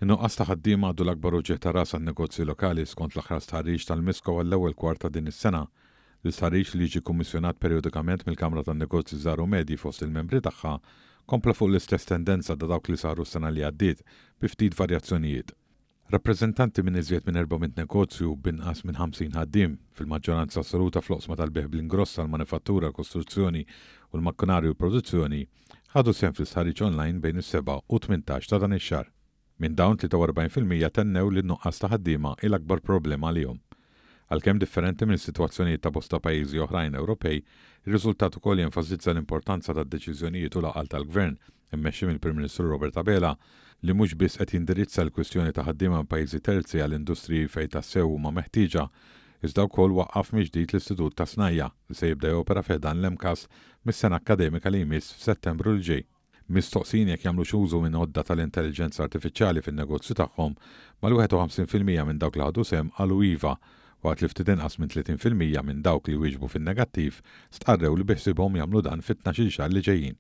Innuqqas ta' ħaddiema għadu l-akbar uġġett ta' ras għan-negozji lokali skont l-aħħar stħarriġ tal-Misko għall-ewwel kwarta din is-sena. L-istħarriġ li jiġi kummissjonat perjodikament mill-Kamra tan-Negozji Żgħar u Medji fost il-membri tagħha kompla fuq l-istess tendenza da dawk li saru s-sena li għaddiet bi ftit varjazzjonijiet. Rappreżentanti minn iżjed minn 400 negozju binqas minn 50 ħaddiem fil-maġġoranza assoluta fl-oqsma tal-beħ bl-ingross tal-manifattura, kostruzzjoni u l-makkunarju u produzzjoni ħadu sehem fl-istħarriġ online bejn is-7 u 18 ta' dan ix-xahar. Minn dawn 43% tennew li n-nuqqas ta' ħaddiema il-akbar problema għalihom. Għalkemm differenti minn is-sitwazzjonijiet ta' bosta pajjiżi oħrajn Ewropej, ir-riżultat ukoll jenfasizza l-importanza tad-deċiżjonijiet u laqal tal-Gvern immexxi mill-Prim Ministru Robert Abela li mhux biss qed jindirizza l-kwistjoni ta' ħaddiema pajjiżi terzi għall-industriji fejn tassew huma meħtieġa, iżda wkoll waqqaf mill-ġdid l-Istitut ta' Snajja li se jibda jopera f'dan l-emkas mis-sena akkademika li jmiss f'Settembru l ġej. Mistoqsin jekk jagħmlu użu minn għodda tal-intelligenza artifiċjali fin-negozju tagħhom mal-51% minn dawk li ħadu sehem qalu iva, waqt li ftit inqas minn 30% minn dawk li wieġbu fin-negattiv stqarrew li biħsibhom jagħmlu dan fit-12 xahar li ġejjin.